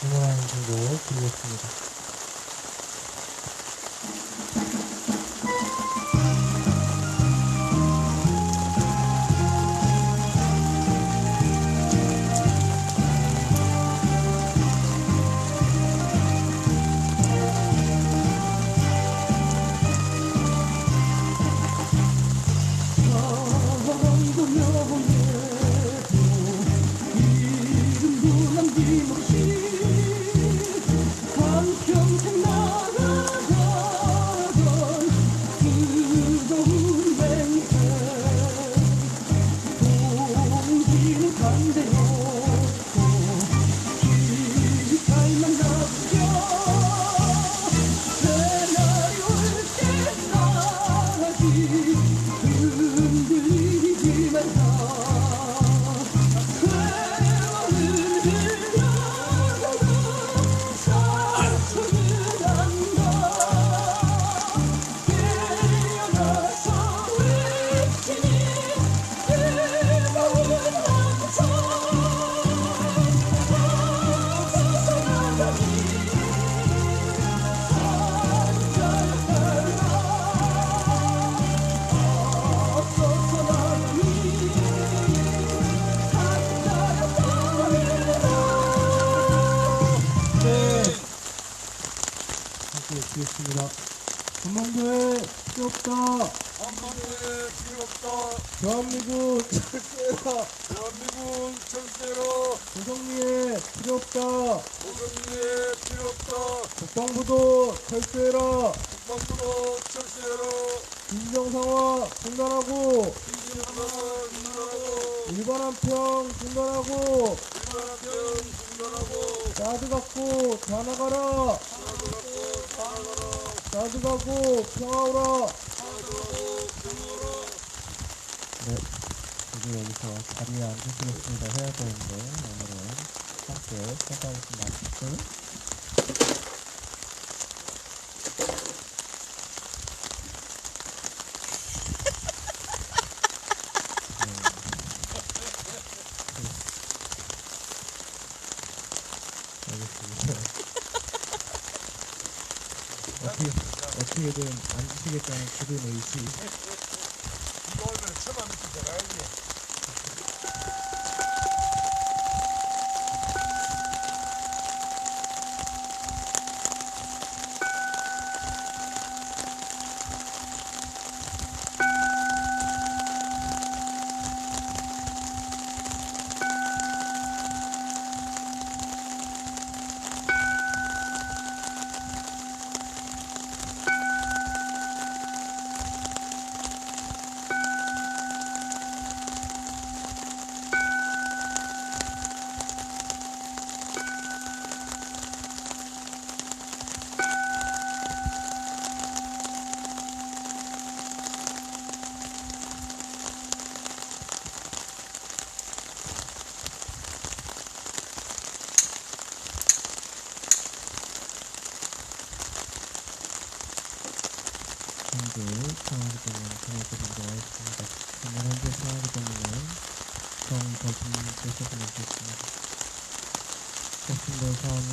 응원하는 곡 드리겠습니다. 전망대 필요 없다. 전망대 필요 없다. 대한민국 철새라. 대한민국 철새라. 조성리에 필요 없다. 조선리에 필요 없다. 국방부도 철새라. 국방부도 철새라. 진정상화 중단하고 진정상화 중단하고 일반함평 중단하고 일반함평 중단하고 사드 갖고 다 나가라. 사드 갖고 다 나가라. 사드 가고 평화오라. 사드 가고 평화오라. 네, 저도 여기서 자리에 앉으시겠습니다 해야 되는데 오늘은 함께 찾아오신 마치고 알겠습니다. 어떻게든 앉으시겠다는 굳은 의지. 이거 오면 천만 밑에 들어가야지. 현재 상황이 때문에 전해드리도록 하겠습니다. 오늘 현재 상황이 때문에 정더신께서 보내주셨습니다. 더신더 사항은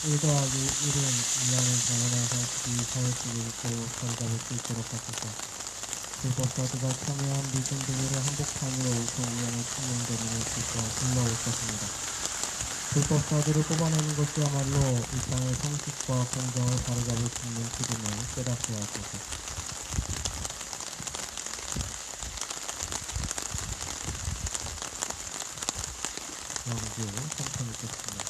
1 더하기 1은 2안을 정원해서 이 사회 속에 있고 자리잡을 수 있도록 하소서. 불법사드가 참여한 미신들을 한복판으로 우선위원회 신명대문을 실과 불러올 것입니다. 불법사들을 뽑아내는 것이야말로 이 땅의 상식과 공정을 바로잡을 수 있는 길임을 깨닫게 하소서. 영주 3편 읽겠습니다.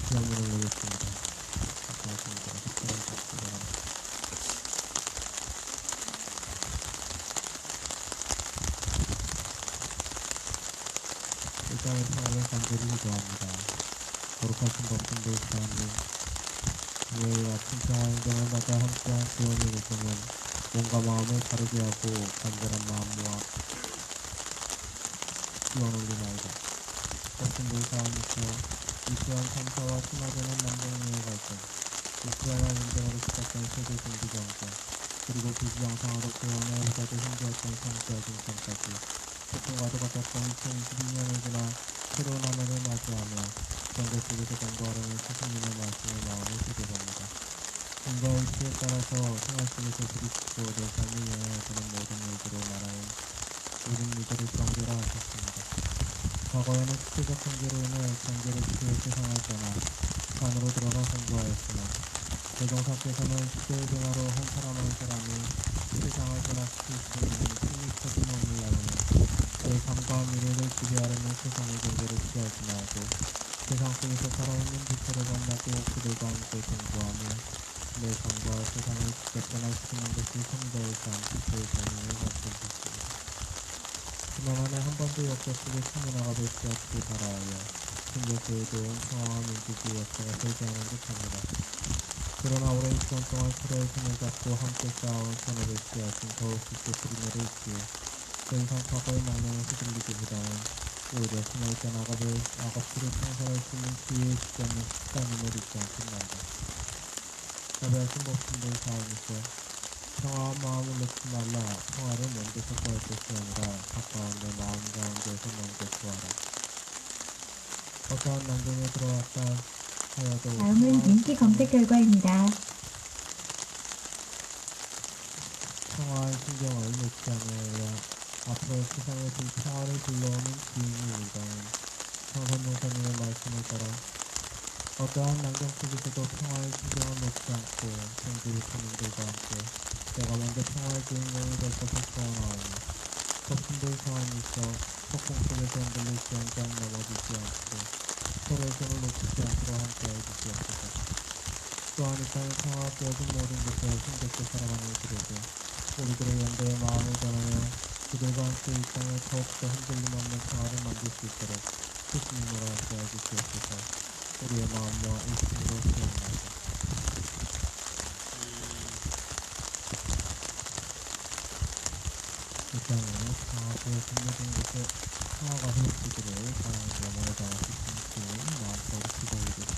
시험을 올리겠습니다. 감사합니다. 시험을 받습니다. 일장의 평화를 간절히 기도합니다. 거룩하신 법신들 사장님, 왜 아침 평화 행정을 맞아 함께한 구원의 고통은 몸과 마음을 다르게 하고 간절한 마음과 기원 올리나이다. 법신들 사장님께서 이스라엘 참사와 심화되는 남북미의 갈등, 우크라이나 전쟁으로 시작된 세계 경기 정세, 그리고 비지정상으로 구원의 해자도 힘들었던 성수와 중상까지 폭풍과도 같았던 2022년을 지나 새로운 한 해를 맞이하며 전대 속에서 공부하려는 스승님의 말씀을 마음에 새겨봅니다. 공과 의지에 따라서 생활 속에서 부딪히고 내 삶이 영향해주는 모든 일들을 말하는 모든 일들을 정결화하셨습니다. 과거에는 수치적 경계로 인해 경계를 피해 세상을 떠나 산으로 들어가 공부하였으나 대종사께서는 시대의 변화로 한 사람의 사람이 세상을 변화시킬 수 있는 힘이 커진 몸을 나누는 내 삶과 미래를 지배하려는 세상의 경계를 피하지 말고 세상 속에서 살아있는 빛을 만나고 그들과 함께 공부하며 내 삶과 세상을 직접 변화시키는 것이 성자의 삶, 빛의 삶을 가르쳐주십니다. 지난 한 해 한 번도 역사 속에 천문화가 배치하기를 바라하여 신격교회도 평화와 민주주의 역사가 세계하는 듯합니다. 그러나 오랜 시간 동안 서로의 손을 잡고 함께 쌓아온 선업을 씨앗은 더욱 깊게 뿌리내려 있기에 더 이상 과거의 망령에 휘둘리기보다는 오히려 숨어있던 악업들을 청산할 수 있는 기회의 시점을 따님을 잊지 않겠나이다. 자비하신 법신들 사원이시여, 평화와 마음을 놓지 말라. 평화를 먼저 선포할 것이 아니라 가까운 내 마음 가운데서 먼저 구하라. 어떠한 난동에 들어왔다 하여도 다음은 인기 검색 결과입니다. 평화의 신경을 놓지 않으려 앞으로 세상에 평화를 불러오는 기운이 일다는 성선동사님의 말씀을 따라 어떠한 난경 속에서도 평화의 신경을 놓지 않고 성주의 선인들과 함께 내가 먼저 평화의 주인공이 될 것을 소원하오니 법신들 상황이 있어 폭풍 속에서 흔들릴지언정 넘어지지 않고 서로의 손을 놓치지 않도록 함께해 주시옵소서. 또한 이 땅의 평화가 깨어진 모든 곳에 힘겹게 살아가는 이들에게 우리들의 연대의 마음을 전하여 그들과 함께 이 땅에 더욱더 흔들림 없는 평화를 만들 수 있도록 스승님으로 함께해 주시옵소서. 우리의 마음과 일심으로 수행하옵소서. 이 땅에 평화가 모든 곳에 평화가 회복되기를 사랑의 영혼을 다하실 수 있는 마음으로 기도드립니다.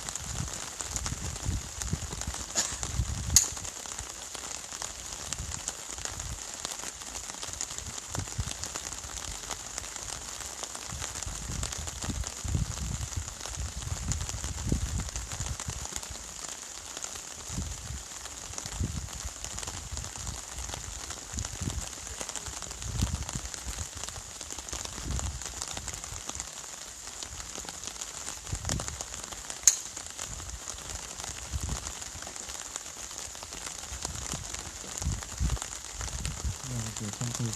하나님께 선포해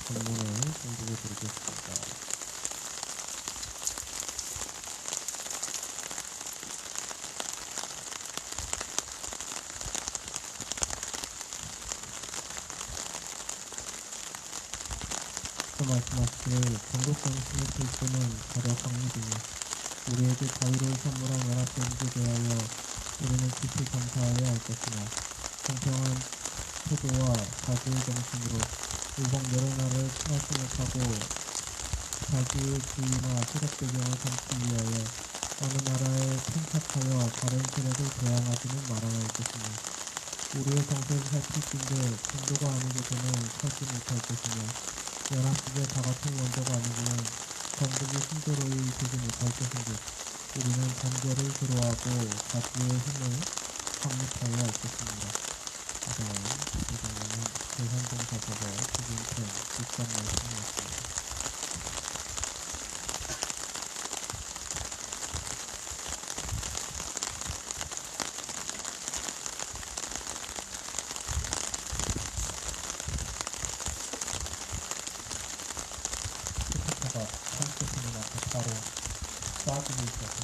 본문을 공부해 드리겠습니다. 또 말씀하시기를 전국 정신의 질서는 가려 강리되니 우리에게 자유를 선물한 연합전주에 대하여 우리는 깊이 감사하여야 할 것이나 공평한 태도와 자주의 정신으로 일본 여러 나라를 친화시 못하고 자주의 주의나 세력 배경을 삼기 위하여 어느 나라에 편착하여 다른 세력을 대항하지는 말아야 할 것이니 우리의 정세를 살필진데 중도가 아니고서는 살지 못할 것이며 연합국의 다같은 원조가 아니고는 전국이 순조로이 되지 못할 것인데 우리는 단결을 주로하고 자주의 힘을 확립하여야 할 것입니다. 다음 이번에는 대산동사서가 주진편 뒷장 말씀이었습니다. 스피커가 컴퓨터님한테 바로 쏴주고 있어서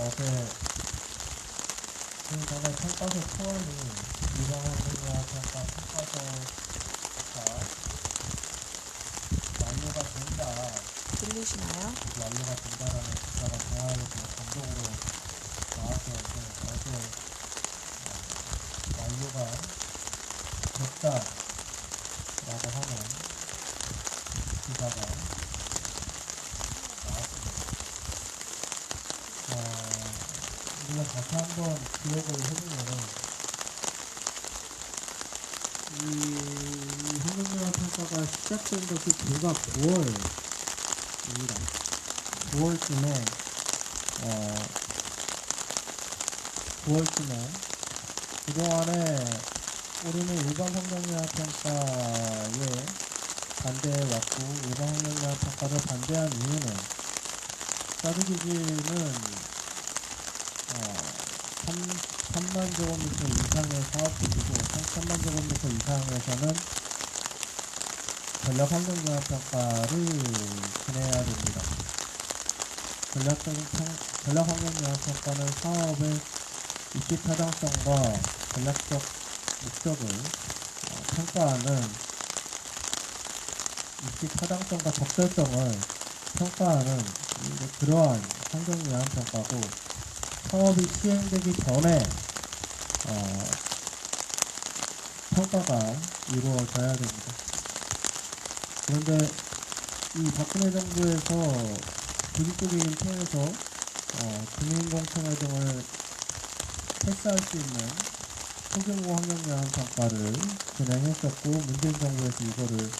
어제 전에 평가서 초안이 유방학생과 평가 평가서가 완료가 된다, 들리시나요? 완료가 된다라는 기사가 대화에서 단독으로 나왔었는데 어제 완료가 됐다라고 하는 기사가 나왔습니다. 우리가 다시 한번 기억을 해보면은 이 환경영향평가가 시작된 것이 불과 9월입니다. 9월쯤에 9월쯤에 그동안에 우리는 일반 환경영향평가에 반대해왔고 일반 환경영향평가를 반대한 이유는 사드기지는 3만 제곱미터 이상의 사업부지고 3만 제곱미터 이상에서는 전략 환경영향평가를 진행해야 됩니다. 전략 환경영향평가는 사업의 입지 타당성과 전략적 목적을 평가하는 입지 타당성과 적절성을 평가하는 그러한 환경영향평가고 사업이 시행되기 전에 평가가 이루어져야 됩니다. 그런데 이 박근혜 정부에서 조직적인 통해서 주민공청회 등을 패스할 수 있는 소규모 환경영향 평가를 진행했었고 문재인 정부에서 이거를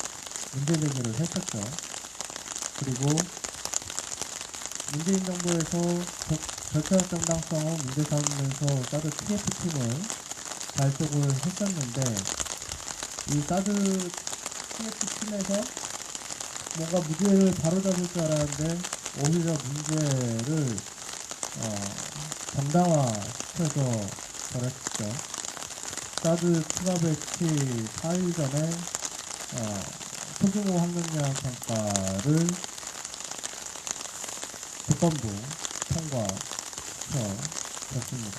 문제제기를 했었죠. 그리고 문재인 정부에서 절차적 정당성을 문제 삼으면서 사드 TF팀을 발족을 했었는데 이 사드 TF팀에서 뭔가 문제를 바로잡을 줄 알았는데 오히려 문제를 정당화시켜서 버렸죠. 사드 추가 배치 4일 전에 소규모 환경영향 평가를 국방부 통과시켰습니다.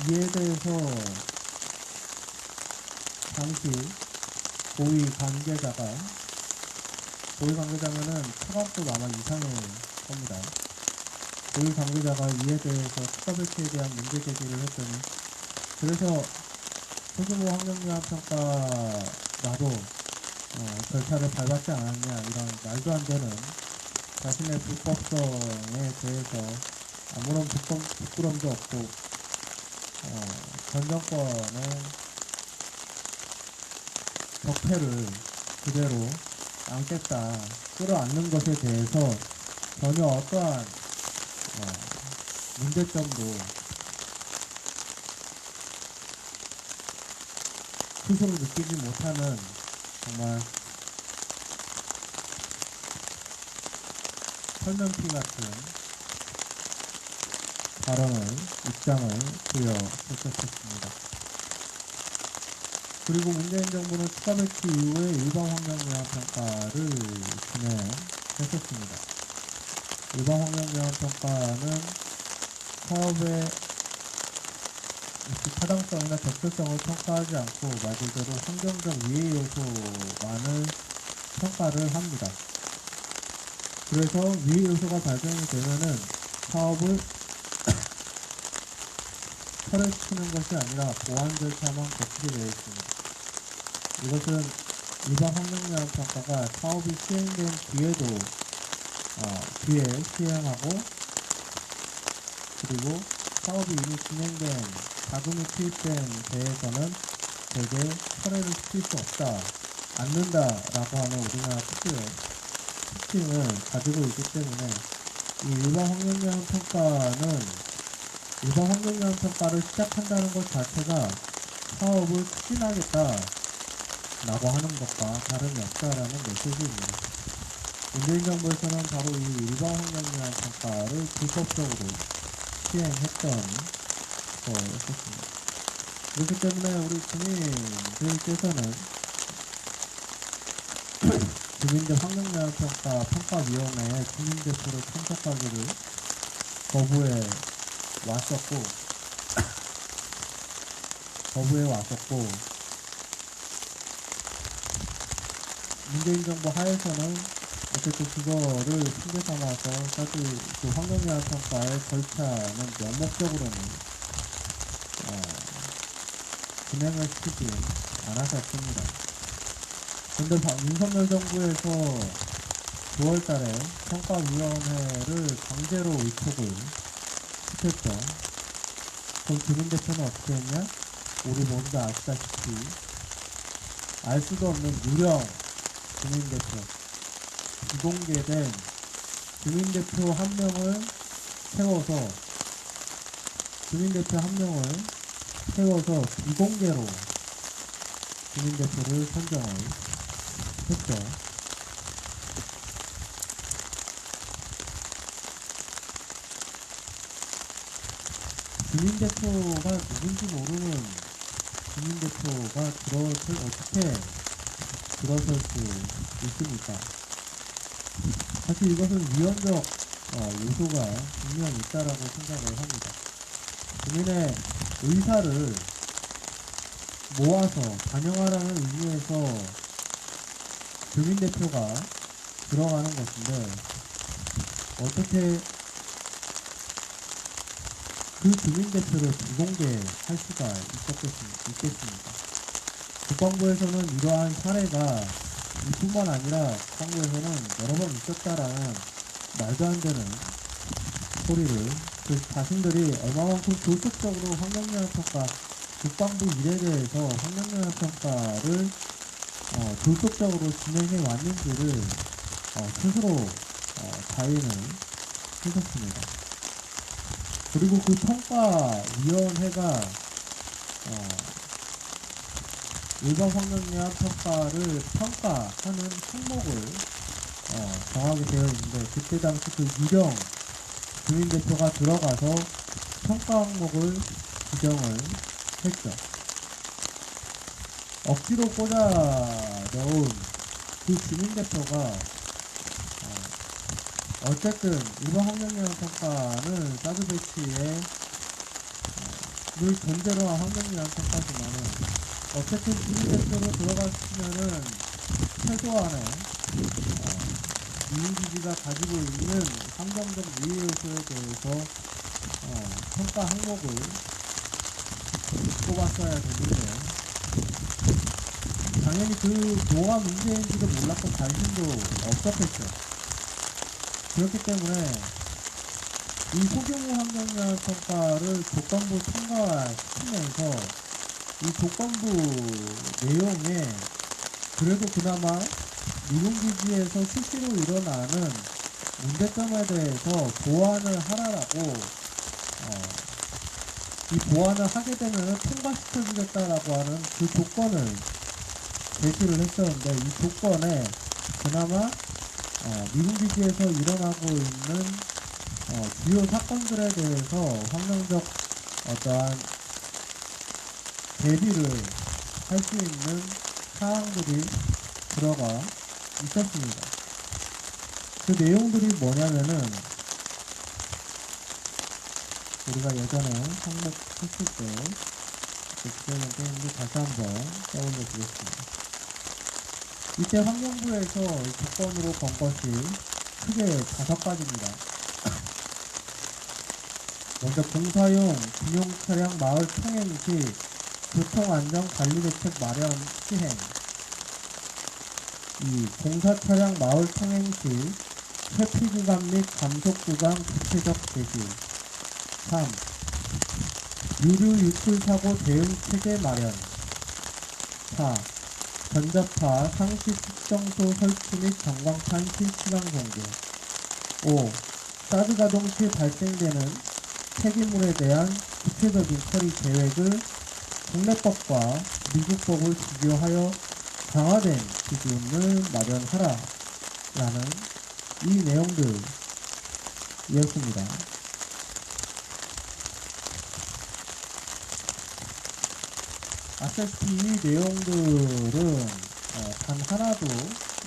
이에 대해서 당시 고위 관계자면은 차관급 아마 이상일 겁니다. 고위 관계자가 이에 대해서 추가 배치에 대한 문제 제기를 했더니 그래서 소규모 환경영향 평가라도 절차를 밟았지 않았냐 이런 말도 안 되는 자신의 불법성에 대해서 아무런 부끄럼도 없고 전 정권의 적폐를 그대로 안겠다 끌어안는 것에 대해서 전혀 어떠한 문제점도 스스로 느끼지 못하는 정말 설명피 같은 입장을 보여줬었습니다. 그리고 문재인 정부는 추가 배치 이후에 일반 환경영향 평가를 진행했었습니다. 일반 환경영향 평가는 사업의 타당성이나 적절성을 평가하지 않고 말 그대로 환경적 위해 요소만을 평가를 합니다. 그래서 위해 요소가 발생이 되면은 사업을 철회시키는 것이 아니라 보완 절차만 거치게 되어 있습니다. 이것은 일반 환경영향 평가가 사업이 시행된 뒤에도 뒤에 시행하고, 그리고 사업이 이미 진행된 자금이 투입된 데에서는 대개 철회를 시킬 수 없다, 않는다라고 하는 우리나라 특징을 가지고 있기 때문에 이 일반 환경영향 평가를 시작한다는 것 자체가 사업을 추진하겠다 라고 하는 것과 다름이 없다라는 메시지입니다. 문재인 정부에서는 바로 이 일반 환경영향 평가를 불법적으로 시행했던 거였습니다. 그렇기 때문에 우리 주민들께서는 주민대 환경영향평가위원회에 주민대표로 참석하기를 거부해 왔었고, 문재인 정부 하에서는 어쨌든 그거를 핑계 삼아서 사실 그 환경영향 평가의 절차는 명목적으로는 진행을 시키지 않았었습니다. 근데 윤석열 정부에서 9월달에 평가위원회를 강제로 의촉을 시켰죠. 그럼 주민대표는 어떻게 했냐? 우리 모두 다 아시다시피 알 수도 없는 유령 주민대표, 비공개된 주민대표 한 명을 세워서 비공개로 주민대표를 선정을 했죠. 주민대표가 누군지 모르는 주민대표가 어떻게 들어설 수 있습니까? 사실 이것은 위헌적 요소가 분명히 있다라고 생각을 합니다. 주민의 의사를 모아서 반영하라는 의미에서 주민대표가 들어가는 것인데, 어떻게 그 주민대표를 비공개할 수가 있겠습니까? 국방부에서는 이러한 사례가 이뿐만 아니라 국방부에서는 여러 번 있었다라는 말도 안 되는 소리를, 자신들이 얼마만큼 조직적으로 환경영향평가, 국방부 일에 대해서 환경영향평가를 조직적으로 진행해 왔는지를 스스로 자인을 해줬습니다. 그리고 그 평가위원회가 일반 환경영향 평가를 평가하는 항목을 정하게 되어 있는데, 그때 당시 그 유령 주민대표가 들어가서 평가 항목을 지정을 했죠. 억지로 꽂아 넣은 그 주민대표가 어쨌든 일반 환경영향 평가는 사드 배치에 늘 존재로 한 환경영향 평가지만은 어쨌든 주민대표로 들어갔으면은 최소한의 이윤기지가 가지고 있는 환경적 유해 요소에 대해서 평가 항목을 뽑았어야 되는데, 당연히 그 뭐가 문제인지도 몰랐고 관심도 없었겠죠. 그렇기 때문에 이 소규모 환경영향 평가를 조건부 통과시키면서 이 조건부 내용에 그래도 그나마 미군기지에서 수시로 일어나는 문제점에 대해서 보완을 하라라고 이 보완을 하게 되면 통과시켜주겠다라고 하는 그 조건을 제시를 했었는데, 이 조건에 그나마 미군기지에서 일어나고 있는 주요 사건들에 대해서 환경적 어떠한 대비를 할 수 있는 사항들이 들어가 있었습니다. 그 내용들이 뭐냐면은, 우리가 예전에 항목 했을 때 기존의 게임도 다시 한번 떠올려 보겠습니다. 이때 환경부에서 조건으로 건 것이 크게 5가지입니다. 먼저 공사용 군용 차량 마을 통행 시 교통안전관리대책 마련 시행. 2. 공사 차량 마을 통행 시 회피 구간 및 감속 구간 구체적 제시. 3. 유류 유출 사고 대응 체계 마련. 4. 전자파 상시 측정소 설치 및 전광판 실시간 공개. 5. 사드 가동 시 발생되는 폐기물에 대한 구체적인 처리 계획을 국내법과 미국법을 비교하여 강화된 기준을 마련하라 라는 이 내용들이었습니다. 아시다시피 이 내용들은 단 하나도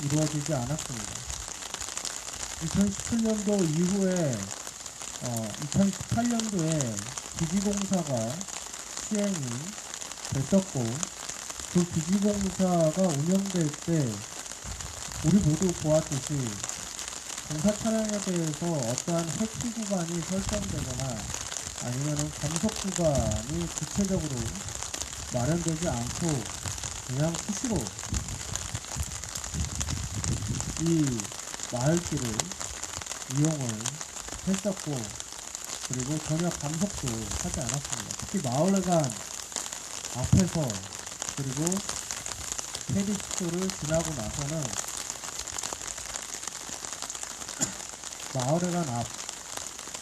이루어지지 않았습니다. 2017년도 이후에 2018년도에 기지공사가 시행이 됐었고, 그 기지공사가 운영될 때 우리 모두 보았듯이 공사 차량에 대해서 어떠한 회피 구간이 설정되거나 아니면 감속 구간이 구체적으로 마련되지 않고 그냥 수시로 이 마을길을 이용을 했었고, 그리고 전혀 감속도 하지 않았습니다. 특히 마을회관 앞에서 그리고 페리스토를 지나고 나서는 마을회관 앞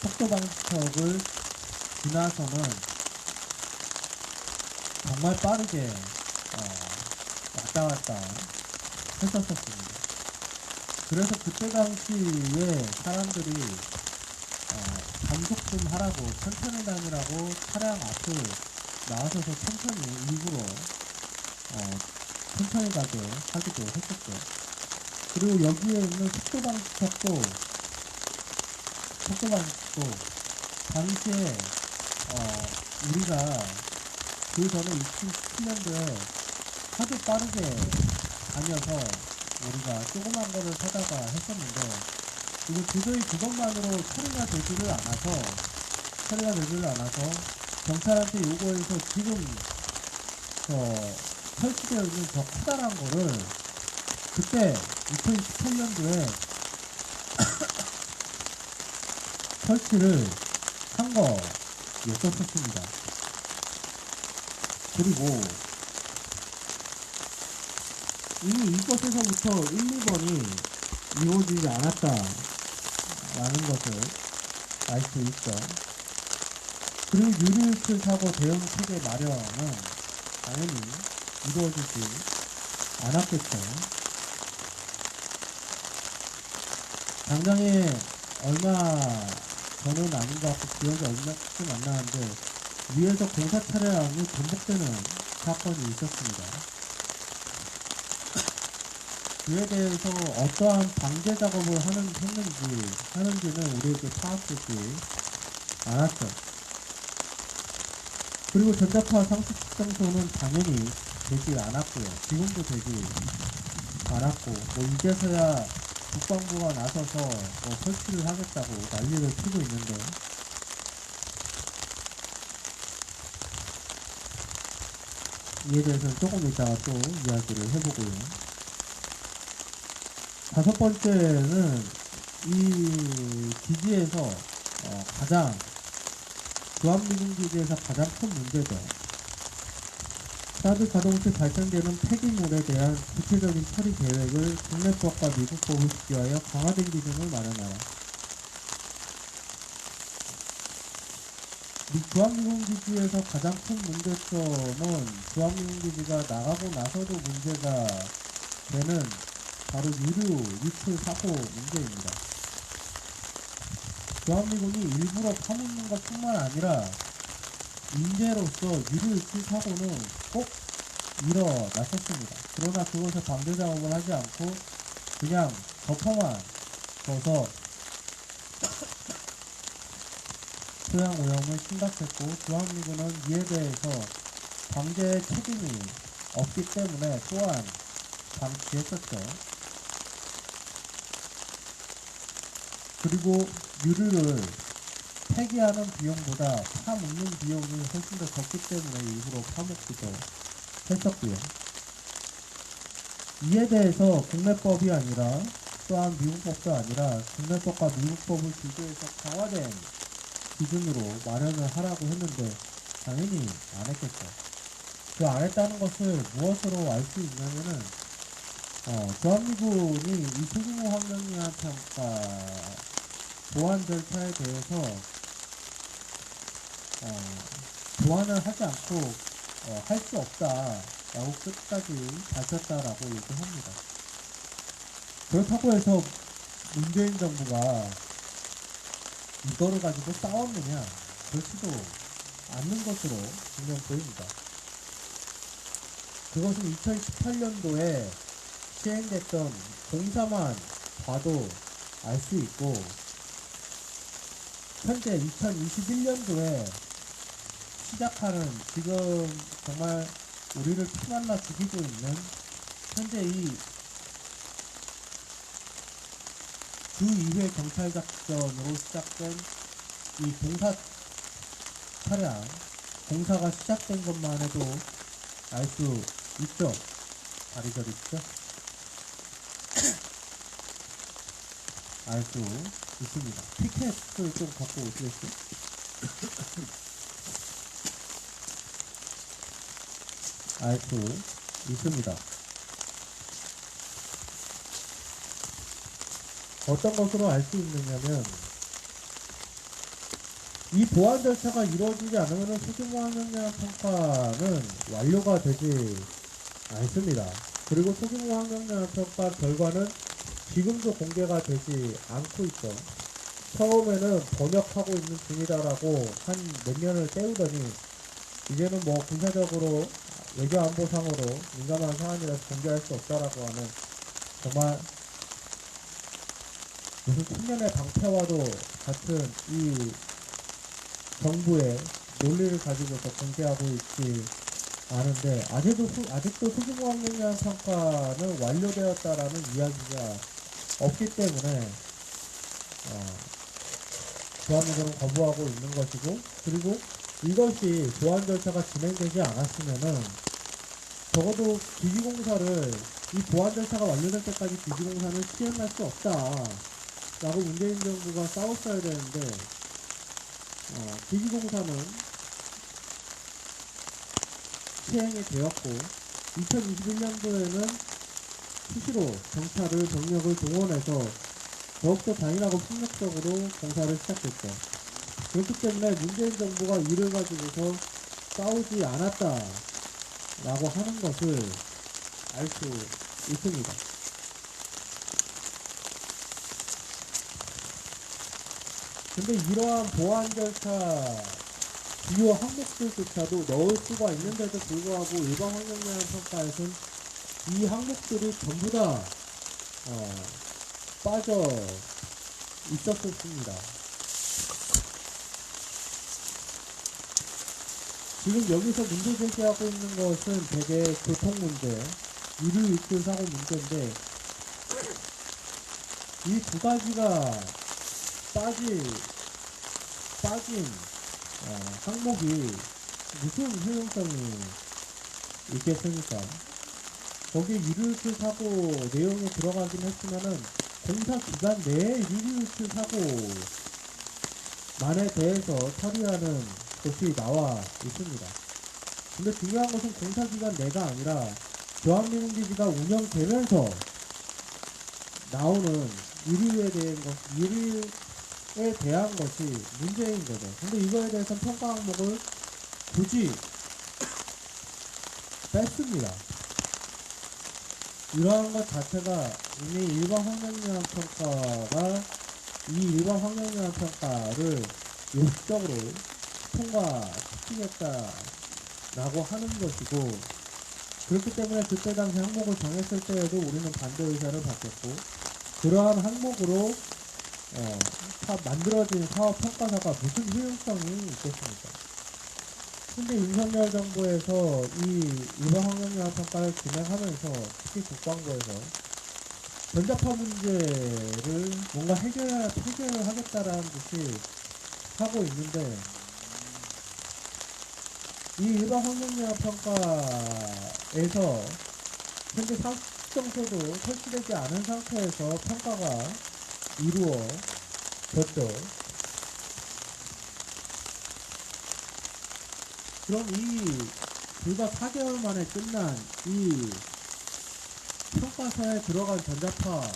속도방지턱을 지나서는 정말 빠르게 왔다 갔다 했었습니다. 그래서 그때 당시에 사람들이 감속 좀 하라고, 천천히 다니라고 차량 앞을 나와서서 천천히 일부러 천천히 가게 하기도 했었죠. 그리고 여기에 있는 속도방지턱도 당시에 우리가 그 전에 2017년도에 하도 빠르게 다녀서 우리가 조그만 거를 사다가 했었는데, 이거 도저히 그것만으로 처리가 되지를 않아서 경찰한테 요구해서 지금 설치되어 있는 저 커다란 거를 그때 2018년도에 설치를 한 거였었습니다. 그리고 이미 이것에서부터 1, 2번이 이루어지지 않았다라는 것을 알 수 있죠. 그리고 유류유출 사고 대응 체계 마련은 당연히 이루어지지 않았겠죠. 당장에 얼마 전은 아닌 것 같고 기억이 얼마쯤 안 나는데, 위에서 공사 차량이 전복되는 사건이 있었습니다. 그에 대해서 어떠한 방제 작업을 하는지는 우리에게 파악되지 않았죠. 그리고 전자파 상시 측정소는 당연히 되지 않았고요. 지금도 되지 않았고, 이제서야 국방부가 나서서 설치를 하겠다고 난리를 치고 있는데, 이에 대해서는 조금 이따가 또 이야기를 해보고요. 5번째는 이 기지에서 주한미군 기지에서 가장 큰 문제죠. 사드 가동 시 발생되는 폐기물에 대한 구체적인 처리 계획을 국내법과 미국법을 비교하여 강화된 기준을 마련하라. 주한미군 기지에서 가장 큰 문제점은 주한미군 기지가 나가고 나서도 문제가 되는 바로 유류 유출 사고 문제입니다. 주한미군이 일부러 파묻는 것뿐만 아니라 인재로서 유류 유출 사고는 꼭 일어났었습니다. 그러나 그것을 방제 작업을 하지 않고 그냥 덮어만 둬서 토양 오염은 심각했고, 주한미군은 이에 대해서 방제 책임이 없기 때문에 또한 방치했었죠. 그리고 유류를 폐기하는 비용보다 파묻는 비용이 훨씬 더 적기 때문에 일부러 파먹기도 했었고요. 이에 대해서 국내법이 아니라 또한 미국법도 아니라 국내법과 미국법을 비교해서 강화된 기준으로 마련을 하라고 했는데 당연히 안 했겠죠. 그 안 했다는 것을 무엇으로 알 수 있냐면은 주한미군이 이 소규모 환경영향 평가 보완 절차에 대해서 보완을 하지 않고 할 수 없다라고 끝까지 밝혔다라고 얘기합니다. 그렇다고 해서 문재인 정부가 이거를 가지고 싸웠느냐? 그렇지도 않는 것으로 분명 보입니다. 그것은 2018년도에 시행됐던 공사만 봐도 알 수 있고 현재 2021년도에 시작하는 지금 정말 우리를 피말라 죽이고 있는 현재 이 주2회 경찰 작전으로 시작된 이 공사 차량 공사가 시작된 것만 해도 알 수 있죠. 다리 저리죠. 알 수 있습니다. 티켓을 좀 갖고 오시겠어요? 알 수 있습니다. 어떤 것으로 알 수 있느냐면 이 보완 절차가 이루어지지 않으면 소규모 환경영향 평가는 완료가 되지 않습니다. 그리고 소규모 환경영향 평가 결과는 지금도 공개가 되지 않고 있죠. 처음에는 번역하고 있는 중이다라고 한 몇 년을 때우더니 이제는 뭐 군사적으로 외교안보상으로 민감한 사안이라서 공개할 수 없다라고 하는 정말 무슨 천년의 방패와도 같은 이 정부의 논리를 가지고서 공개하고 있지 않은데 아직도 소규모 환경영향 평가는 완료되었다라는 이야기가 없기 때문에 주한미군은 거부하고 있는 것이고 그리고 이것이 보완 절차가 진행되지 않았으면은 적어도 기지공사를 이 보완 절차가 완료될 때까지 기지공사는 시행할 수 없다 라고 문재인 정부가 싸웠어야 되는데 기지공사는 시행이 되었고 2021년도에는 수시로 경찰을 병력을 동원해서 더욱더 단일하고 폭력적으로 공사를 시작했죠. 그렇기 때문에 문재인 정부가 이를 가지고서 싸우지 않았다라고 하는 것을 알 수 있습니다. 근데 이러한 보완 절차 주요 항목들조차도 넣을 수가 있는데도 불구하고 일반 환경영향 평가에서는 이 항목들이 전부 다 빠져 있었습니다. 지금 여기서 문제 제기하고 있는 것은 대개 교통 문제, 유류 유출 사고 문제인데 이 두 가지가 빠진 항목이 무슨 효용성이 있겠습니까? 거기에 유류유출 사고 내용이 들어가긴 했지만은 공사 기간 내에 유류유출 사고만에 대해서 처리하는 것이 나와 있습니다. 근데 중요한 것은 공사 기간 내가 아니라 주한미군 기지가 운영되면서 나오는 유류에 대한 것이 문제인 거죠. 근데 이거에 대해서는 평가 항목을 굳이 뺐습니다. 이러한 것 자체가 이미 일반 환경영향 평가가 이 일반 환경영향 평가를 요식적으로 통과시키겠다라고 하는 것이고 그렇기 때문에 그때 당시 항목을 정했을 때에도 우리는 반대 의사를 밝혔고 그러한 항목으로 만들어진 사업 평가서가 무슨 효용성이 있겠습니까? 현재 윤석열 정부에서 이 일반 환경영향 평가를 진행하면서 특히 국방부에서 전자파 문제를 뭔가 해결을 하겠다라는 듯이 하고 있는데, 이 일반 환경영향 평가에서 현재 상식정서도 설치되지 않은 상태에서 평가가 이루어졌죠. 그럼 이 불과 4개월 만에 끝난 이 평가서에 들어간 전자파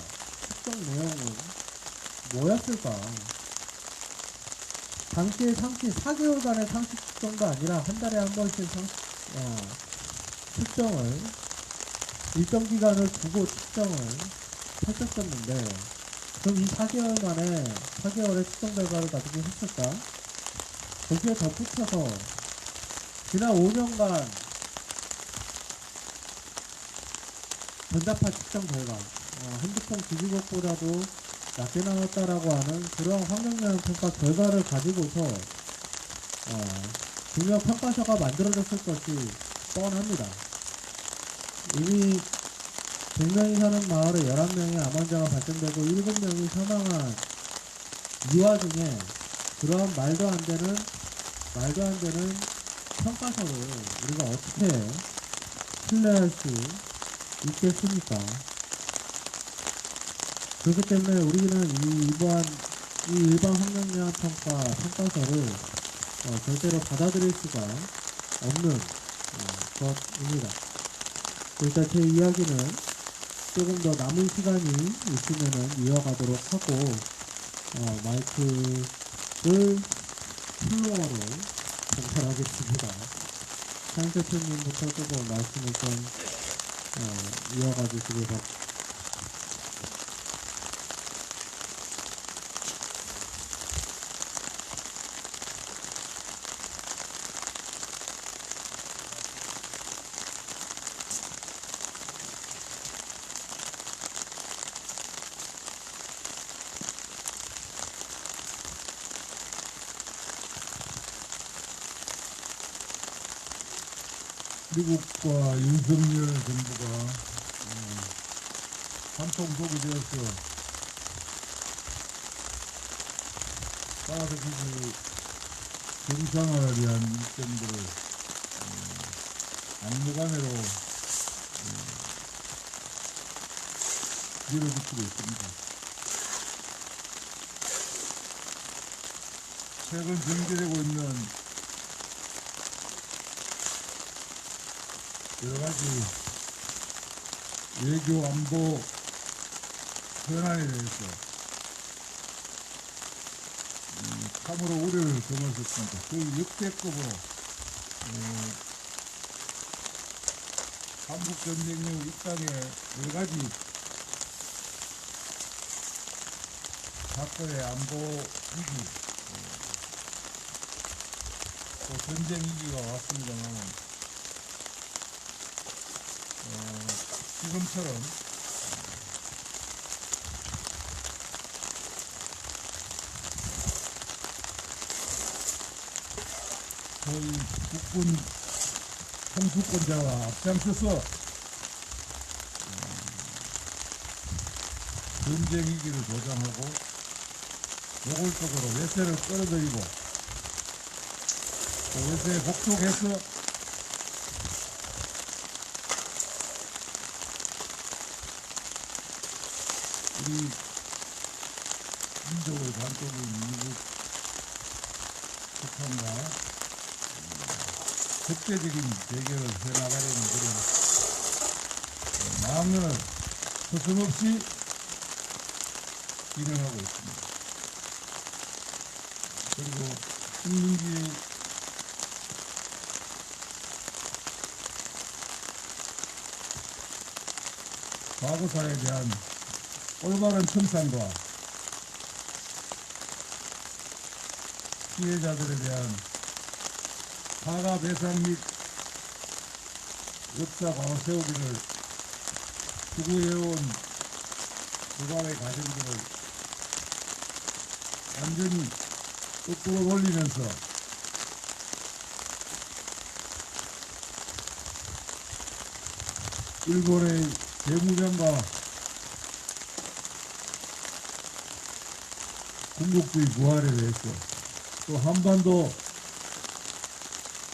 측정 내용은 뭐였을까? 당시의 상식, 4개월간의 상식 측정도 아니라 한 달에 한 번씩 측정을, 일정 기간을 두고 측정을 했었었는데, 그럼 이 4개월 만에 4개월의 측정 결과를 가지고 했을까? 거기에 덧붙여서 지난 5년간 전자파 측정 결과, 핸드폰 기기곡보다도 낮게 나왔다라고 하는 그러한 환경영향 평가 결과를 가지고서 분명 평가서가 만들어졌을 것이 뻔합니다. 이미 100명이 사는 마을에 11명의 암 환자가 발생되고 7명이 사망한 이 와중에 그러한 말도 안 되는 평가서를 우리가 어떻게 신뢰할 수 있겠습니까? 그렇기 때문에 우리는 이 일반 환경영향 평가서를 절대로 받아들일 수가 없는 것입니다. 일단 제 이야기는 조금 더 남은 시간이 있으면은 이어가도록 하고, 마이크를 플로어로 전달하겠습니다. 장 대표님부터 조금 말씀을 좀 이어가 주시기 바랍니다. 미국과 윤석열 정부가 한통속이 되어서 따라서 그 정상화를 위한 일정들을 막무가내로 밀어붙이고 있습니다. 최근 전개되고 있는 여러 가지 외교 안보 현안에 대해서 참으로 우려를 점했었습니다. 거의 역대급으로 한국전쟁 이후 이 땅에 여러 가지 사건의 안보 위기, 또 전쟁 위기가 왔습니다만 지금처럼 거의 국군 통수권자와 앞장서서 전쟁 위기를 조장하고 노골적으로 외세를 끌어들이고 또 외세에 복속해서 우리 민족의 반쪽인 미국, 북한과 적대적인 대결을 해나가려는 그런 마음을 서슴없이 진행하고 있습니다. 그리고 식민지 과거사에 대한 올바른 청산과 피해자들에 대한 사과 배상 및 역사 과거 세우기를 추구해온 그간의 과정들을 완전히 거꾸로 돌리면서 일본의 재무장과 군국주의 부활에 대해서 또 한반도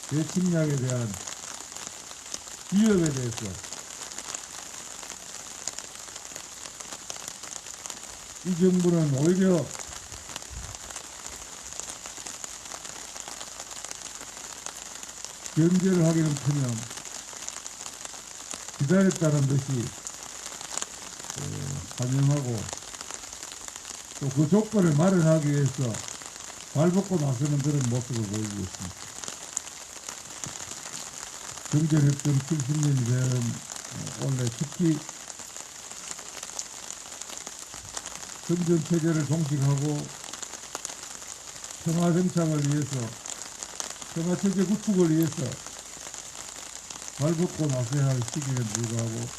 대침략에 대한 위협에 대해서 이 정부는 오히려 견제를 하기는커녕 기다렸다는 듯이 환영하고 또 그 조건을 마련하기 위해서 발벗고 나서는 그런 모습을 보이고 있습니다. 경제협정 70년이 된 원래 특히 금전체제를 종식하고 평화정착을 위해서 평화체제 구축을 위해서 발벗고 나서야 할 시기에 불구하고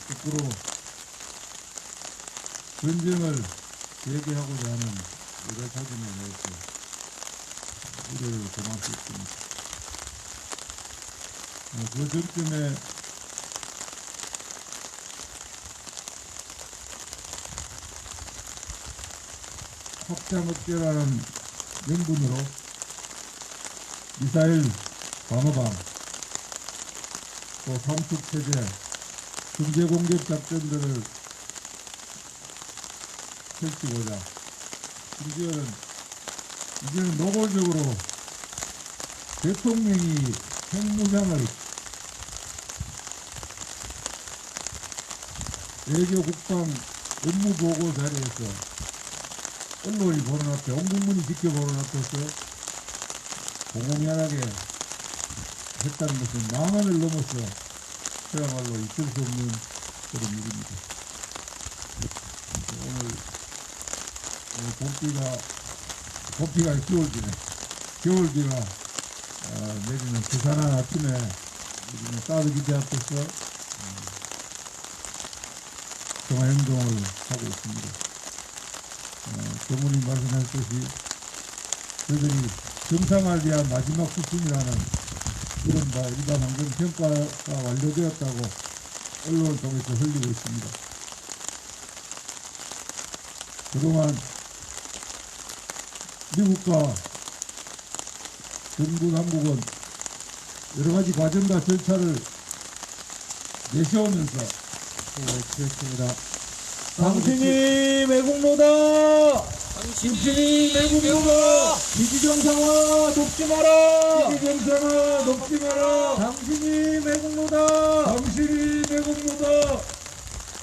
거꾸로 전쟁을 재개하고자 하는 여러 사진에 대해서 우려를 범할 수 있습니다. 그 점쯤에 확장 억제라는 명분으로 미사일 방어방 또 삼축체제 경제공격 작전들을 펼치고자 심지어는 이제는 노골적으로 대통령이 핵무장을 외교 국방 업무 보고 자리에서 언론이 보는 앞에 온 국민이 지켜보는 앞에서 공공연하게 했다는 것은 망언을 넘어서 그야말로 있을 수 없는 그런 일입니다. 오늘 봄비가 겨울비가 내리는 부산한 아침에 우리는 따뜻기 앞에서 평화행동을 하고 있습니다. 교무님 말씀하셨듯이 저희들이 정상화를 위한 마지막 수순이라는 이른바 일반 환경평가가 완료되었다고 언론을 통해서 흘리고 있습니다. 그동안 미국과 정부 당국은 여러 가지 과정과 절차를 내세우면서 그렇습니다. 당신이 매국노다! 당신이 매국노다! 기지정상화 돕지 마라! 기지정상화 돕지 마라! 당신이 매국노다! 당신이 매국노다!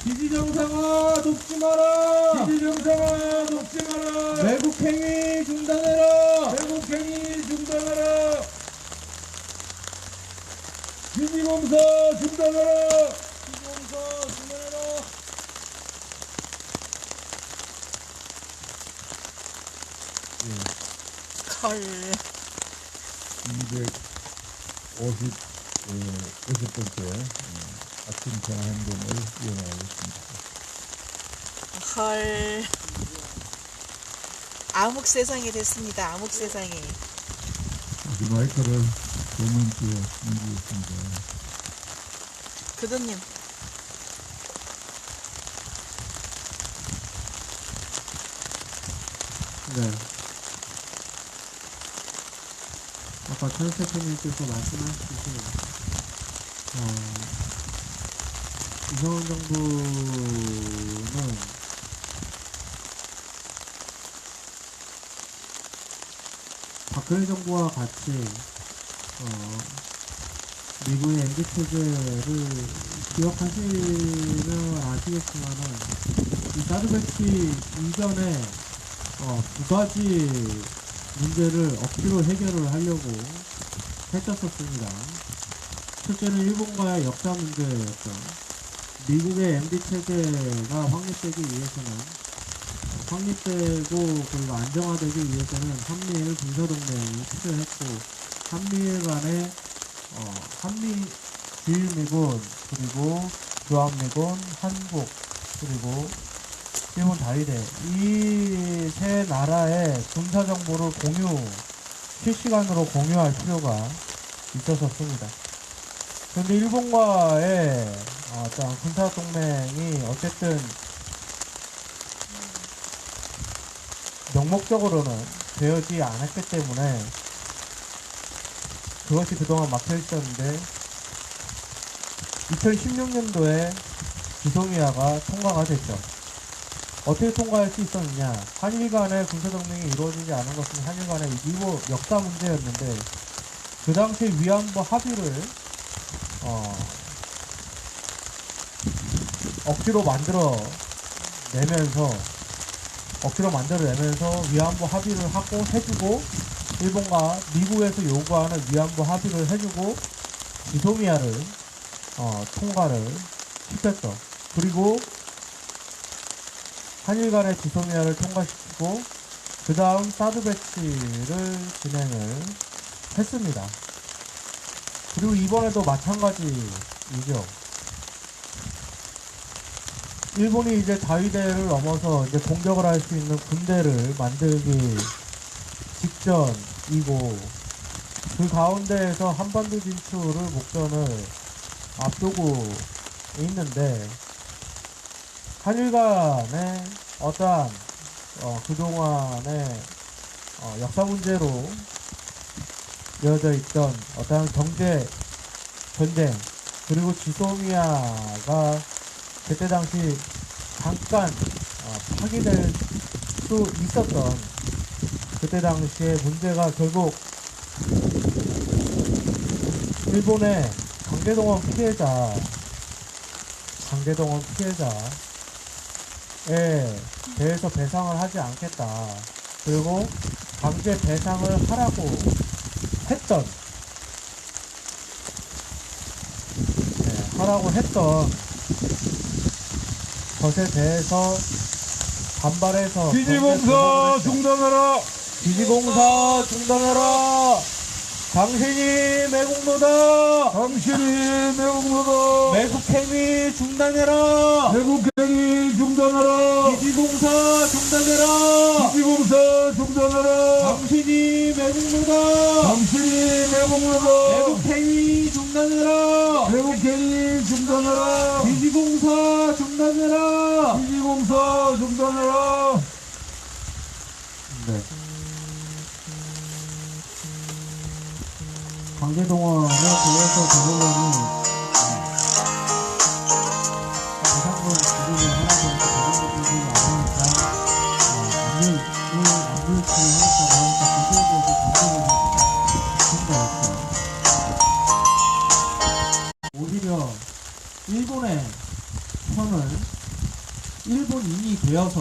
기지정상화 돕지 마라! 기지정상화 돕지 마라! 매국행위 중단해라! 매국행위 중단해라! 기지검사 중단해라! 기지검사 중단해라! 헐. 256번째 아침 평화행동을 이어나가겠습니다. 헐. 암흑 세상이 됐습니다. 암흑 세상이. 마이크를 조문주에 넘기겠습니다. 교도님. 네. 아까 천 대표님께서 말씀하셨듯이 이성훈 정부는 박근혜 정부와 같이 미국의 MB 체제를 기억하시면 아시겠지만은 이 사드 배치 이전에 두 가지 문제를 억지로 해결을 하려고 했었습니다. 첫째는 일본과의 역사 문제였죠. 미국의 MB 체제가 확립되기 위해서는 확립되고 그리고 안정화되기 위해서는 한미일 군사동맹이 필요했고 한미일 간의 한미 주일미군 그리고 주한미군 한국 그리고 일본 자위대 이 세 나라의 군사정보를 실시간으로 공유할 필요가 있었습니다. 그런데 일본과의 어떤 군사 동맹이 어쨌든 명목적으로는 되어지지 않았기 때문에 그것이 그동안 막혀 있었는데 2016년도에 지소미아가 통과가 됐죠. 어떻게 통과할 수 있었느냐? 한일 간의 군사동맹이 이루어지지 않은 것은 한일 간의 일부 역사 문제였는데 그 당시 위안부 합의를 억지로 만들어내면서 위안부 합의를 하고 해주고 일본과 미국에서 요구하는 위안부 합의를 해주고 지소미아를 통과를 시켰죠. 그리고 한일 간의 지소미아를 통과시키고 그 다음 사드 배치를 진행을 했습니다. 그리고 이번에도 마찬가지이죠. 일본이 이제 다위대를 넘어서 이제 공격을 할 수 있는 군대를 만들기 직전이고 그 가운데에서 한반도 진출을 목전을 앞두고 있는데 한일 간의 어떠한 그동안의 역사 문제로 이어져 있던 어떠한 경제 전쟁 그리고 지소미아가 그때 당시 잠깐 파기될 수 있었던 그때 당시의 문제가 결국 일본의 강제동원 피해자에 대해서 배상을 하지 않겠다. 그리고 강제 배상을 하라고 했던 것에 대해서 반발해서 기지공사 중단하라. 기지공사 중단하라. 당신이 매국노다. 당신이 매국노다. 매국행위 중단해라. 매국행위 중단하라. 기지공사 중단해라. 기지공사 중단하라. 당신이 매국노다. 당신이 매국노다. 매국행위 중단해라. 매국행위 중단하라. 기지공사 중단해라. 기지공사 중단하라. 네. 강제동원에 대해서 대법원이 배상금 기준을 하나 보니까 배상금 기준이 안물치 하니까 나오니까 거기에 대해서 강제를 했다. 오히려 일본의 편을 일본인이 되어서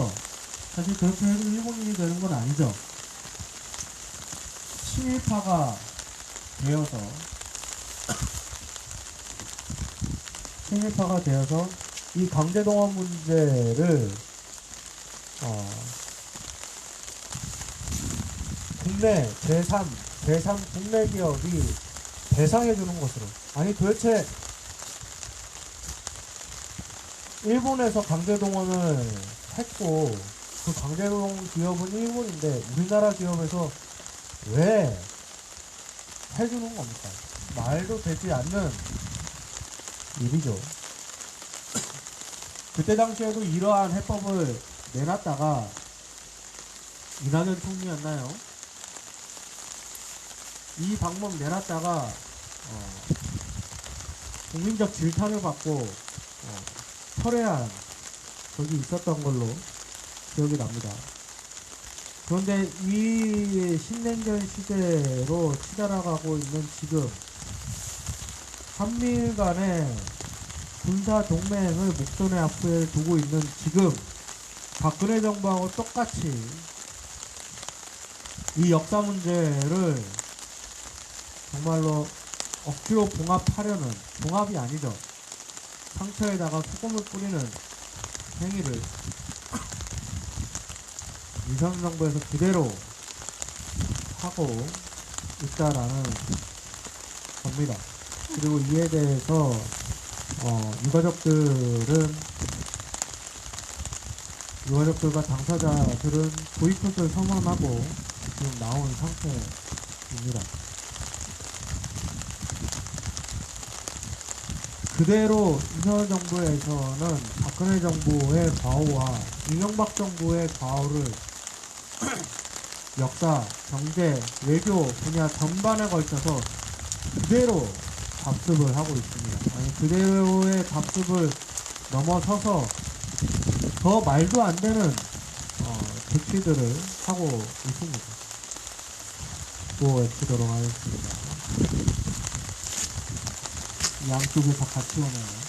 사실 그렇게 해도 일본인이 되는 건 아니죠. 친일파가 되어서 이 강제동원 문제를 국내 제3 국내 기업이 배상해 주는 것으로. 아니 도대체 일본에서 강제동원을 했고 그 강제동원 기업은 일본인데 우리나라 기업에서 왜 해주는 겁니까? 말도 되지 않는 일이죠. 그때 당시에도 이러한 해법을 내놨다가 이낙연 총리였나요? 이 방법 내놨다가 국민적 질타를 받고 철회한 적이 있었던 걸로 기억이 납니다. 그런데 이 신냉전 시대로 치달아가고 있는 지금 한미일 간의 군사 동맹을 목전에 앞에 두고 있는 지금 박근혜 정부하고 똑같이 이 역사 문제를 정말로 억지로 봉합하려는, 봉합이 아니죠. 상처에다가 소금을 뿌리는 행위를 윤석열 정부에서 그대로 하고 있다라는 겁니다. 그리고 이에 대해서 유가족들과 당사자들은 보이콧을 선언하고 지금 나온 상태입니다. 그대로 윤석열 정부에서는 박근혜 정부의 과오와 이명박 정부의 과오를 역사, 경제, 외교 분야 전반에 걸쳐서 그대로 답습을 하고 있습니다. 아니, 그대로의 답습을 넘어서서 더 말도 안 되는 조치들을 하고 있습니다. 또 외치도록 하겠습니다. 양쪽에서 같이 오네요.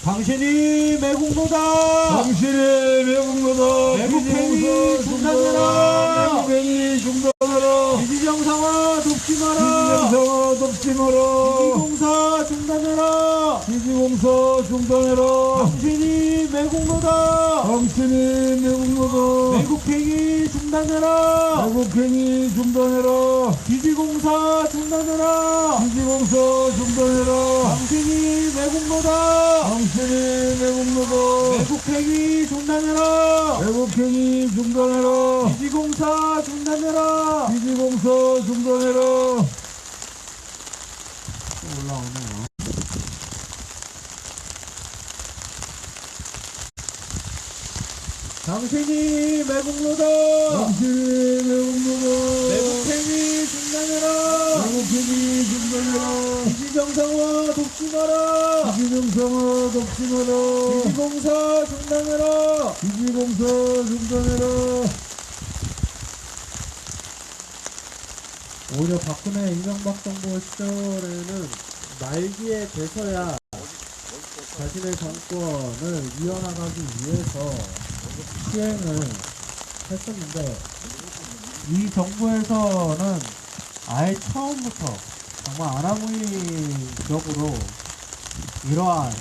당신이 매국노다! 당신의 매국노다. 매국행위 중단해라! 매국행위 중단하라. 지지정상화 돕지 마라! 지지정상화 돕지 마라. 지지공사 중단해라! 지지공사 중단해라. 당신이 매국노다! 당신이 매국노다. 매국행위 중단해라! 매국행위 중단해라. 지지공사 중단해라! 지지공사 중단해라. 당신이 매국노다! 당신이 매국노다. 매국행위 중단해라! 매국행위 중단해라. 지지공사 중단해라! 지지공사 중단해라. 올라오네요. 당신이 매국노다! 당신이 매국노다. 매국행위 중단해라! 매국행위 중단해라. 지지정상화 돕지 마라! 지지정상화 돕지 마라. 지지공사 중단해라! 지지공사 중단해라. 오히려 박근혜 이명박 정부 시절에는 말기에 돼서야 자신의 정권을 이어나가기 위해서 시행을 했었는데, 이 정부에서는 아예 처음부터 정말 아나무인적으로 이러한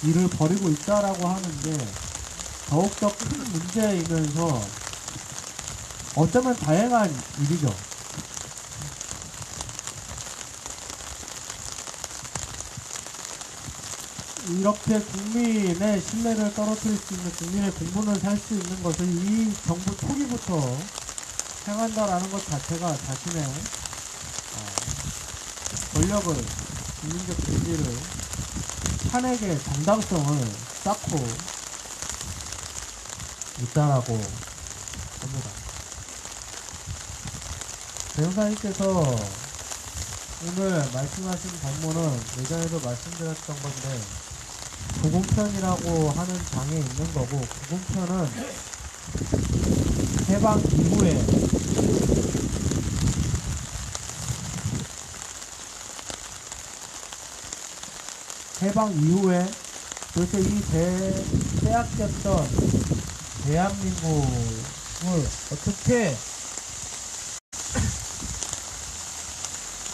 일을 벌이고 있다라고 하는데 더욱더 큰 문제이면서 어쩌면 다행한 일이죠. 이렇게 국민의 신뢰를 떨어뜨릴 수 있는, 국민의 공분을 살 수 있는 것을 이 정부 초기부터 행한다라는 것 자체가 자신의 권력을, 국민적 지지를, 탄핵의 정당성을 쌓고 있다라고 봅니다. 배우사님께서 오늘 말씀하신 법문은 예전에도 말씀드렸던 건데, 구공편이라고 하는 장에 있는 거고, 구공편은 해방 이후에 도대체 이 빼앗겼던 대한민국을 어떻게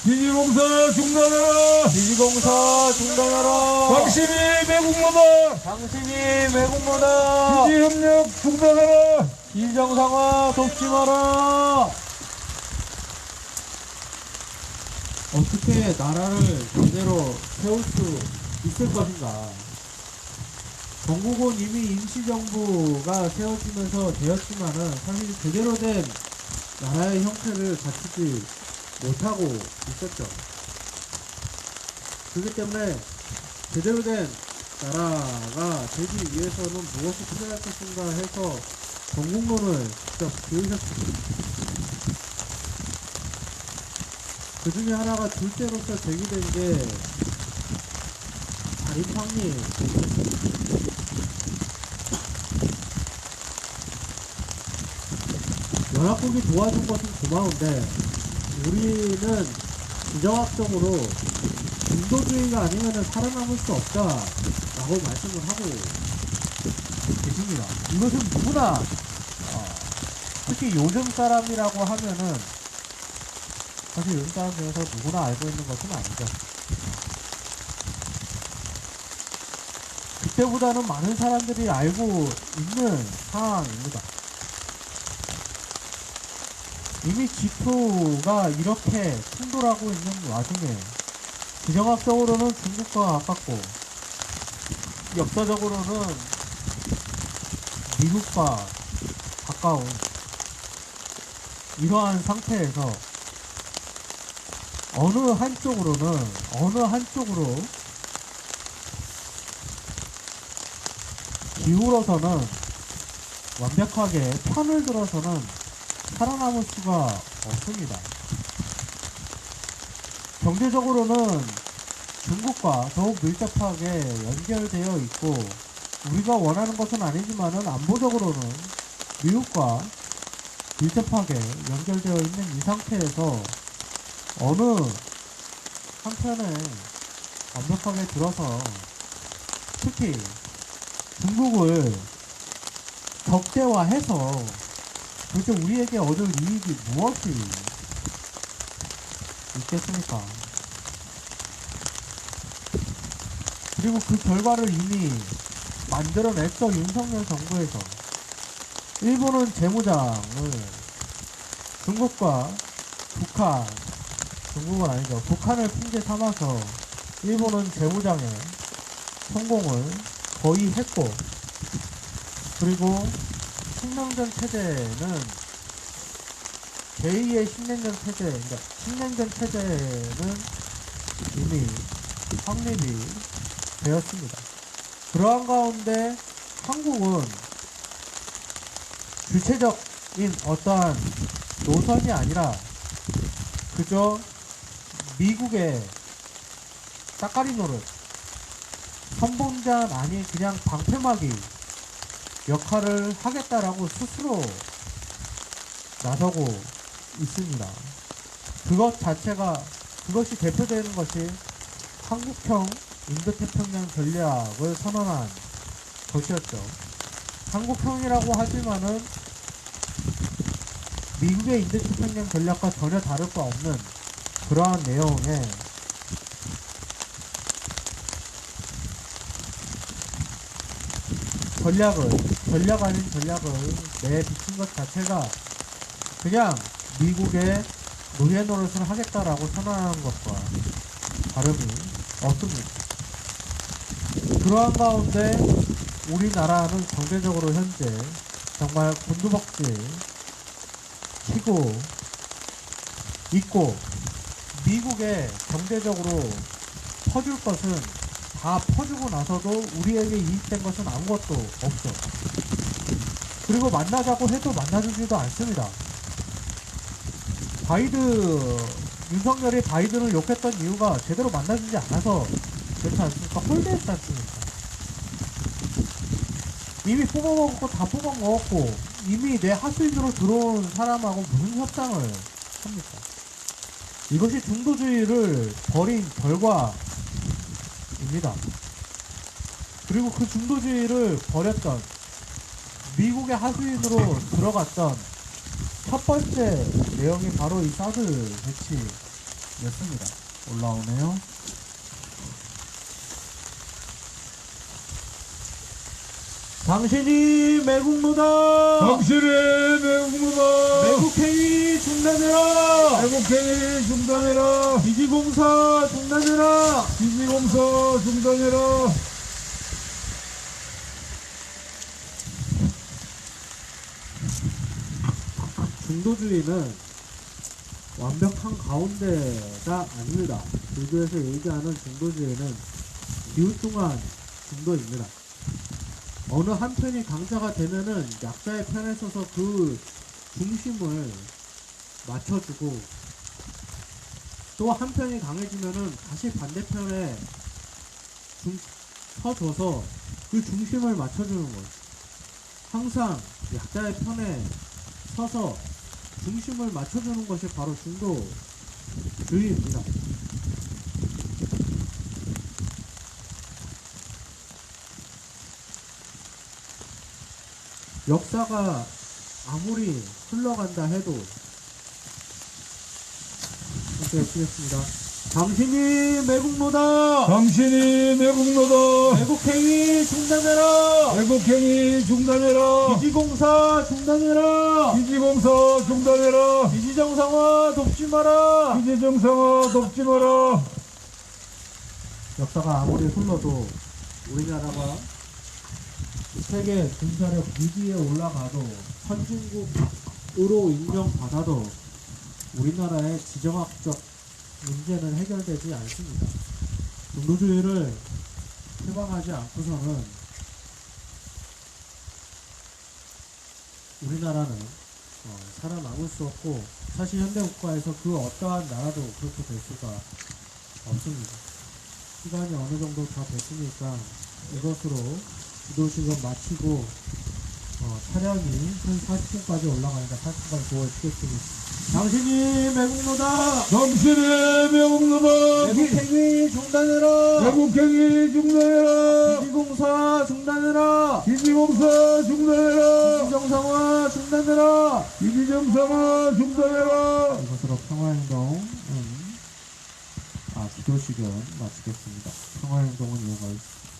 지지공사 중단하라. 지지공사 중단하라! 당신이 매국노다. 당신이 매국노다! 지지협력 중단하라. 지정상화 돕지 마라! 어떻게 나라를 제대로 세울 수 있을 것인가? 전국은 이미 임시정부가 세워지면서 되었지만은 사실 제대로 된 나라의 형태를 갖추지 못하고 있었죠. 그렇기 때문에 제대로 된 나라가 되기 위해서는 무엇이 필요할 것인가 해서 전국론을 직접 그리셨습니다. 그 중에 하나가 둘째로서 제기된 게 자립합리. 연합국이 도와준 것은 고마운데, 우리는 지정학적으로 인도주의가 아니면 살아남을 수 없다라고 말씀을 하고 계십니다. 이것은 누구나 특히 요즘 사람이라고 하면은, 사실 요즘 사람 중에서 누구나 알고 있는 것은 아니죠. 그때보다는 많은 사람들이 알고 있는 상황입니다. 이미 G2가 이렇게 충돌하고 있는 와중에 지정학적으로는 중국과 가깝고 역사적으로는 미국과 가까운 이러한 상태에서 어느 한쪽으로 기울어서는 완벽하게 편을 들어서는 살아남을 수가 없습니다. 경제적으로는 중국과 더욱 밀접하게 연결되어 있고 우리가 원하는 것은 아니지만은 안보적으로는 미국과 밀접하게 연결되어 있는 이 상태에서 어느 한편에 완벽하게 들어서 특히 중국을 적대화해서 도대체 우리에게 얻을 이익이 무엇이 있겠습니까? 그리고 그 결과를 이미 만들어냈어. 윤석열 정부에서 일본은 재무장을 중국과 북한, 중국은 아니죠, 북한을 핑계 삼아서 일본은 재무장에 성공을 거의 했고, 그리고 신냉전 체제는 제2의 신냉전 체제, 그러니까 신냉전 체제는 이미 확립이 되었습니다. 그러한 가운데 한국은 주체적인 어떠한 노선이 아니라 그저 미국의 따까리 노릇, 선봉장 아닌 그냥 방패막이 역할을 하겠다라고 스스로 나서고 있습니다. 그것이 대표되는 것이 한국형 인도태평양 전략을 선언한 것이었죠. 한국형이라고 하지만은 미국의 인도태평양 전략과 전혀 다를 바 없는 그러한 내용의 전략 아닌 전략을 내비친 것 자체가 그냥 미국의 노예 노릇을 하겠다라고 선언하는 것과 다름이 없습니다. 그러한 가운데 우리나라는 경제적으로 현재 정말 곤두박질 치고 있고, 미국에 경제적으로 퍼줄 것은 다 퍼주고 나서도 우리에게 이익된 것은 아무것도 없죠. 그리고 만나자고 해도 만나주지도 않습니다. 윤석열이 바이든을 욕했던 이유가 제대로 만나주지 않아서 그렇지 않습니까? 홀대했지 않습니까? 이미 뽑아먹었고 다 뽑아먹었고 이미 내 하수인으로 들어온 사람하고 무슨 협상을 합니까? 이것이 중도주의를 벌인 결과입니다. 그리고 그 중도주의를 벌였던 미국의 하수인으로 들어갔던 첫 번째 내용이 바로 이 사드 배치였습니다. 올라오네요. 당신이 매국노다. 당신의 매국노다. 매국행위 중단해라. 매국행위 중단해라. 기지공사 중단해라. 기지공사 중단해라. 중도주의는 완벽한 가운데가 아닙니다. 불교에서 얘기하는 중도주의는 기우뚱한 중도입니다. 어느 한편이 강자가 되면은 약자의 편에 서서 그 중심을 맞춰주고, 또 한편이 강해지면은 다시 반대편에 서줘서 그 중심을 맞춰주는 것. 항상 약자의 편에 서서 중심을 맞춰주는 것이 바로 중도주의입니다. 역사가 아무리 흘러간다 해도 이렇게 쓰겠습니다. 당신이 매국노다. 당신이 매국노다. 매국행위 중단해라. 매국행위 중단해라. 기지공사 중단해라. 기지공사 중단해라. 기지정상화 돕지 마라. 기지정상화 돕지 마라. 역사가 아무리 흘러도 우리나라가 세계 군사력 6위에 올라가도 선진국으로 인정받아도 우리나라의 지정학적 문제는 해결되지 않습니다. 중도주의를 해방하지 않고서는 우리나라는 살아남을 수 없고 사실 현대국가에서 그 어떠한 나라도 그렇게 될 수가 없습니다. 시간이 어느 정도 다 됐으니까 이것으로 기도식은 마치고 차량이 한 40분까지 올라가니까 40분까지 구워주겠습니다. 당신이 매국노다! 당신의 명령은 매국행위 중단해라! 외국행위 중단해라. 기지공사 중단해라! 기지공사 중단해라. 기지정상화 중단해라! 기지정상화 중단해라. 이것으로 평화행동은 기도식은 마치겠습니다. 평화행동은 이어가 있습니다.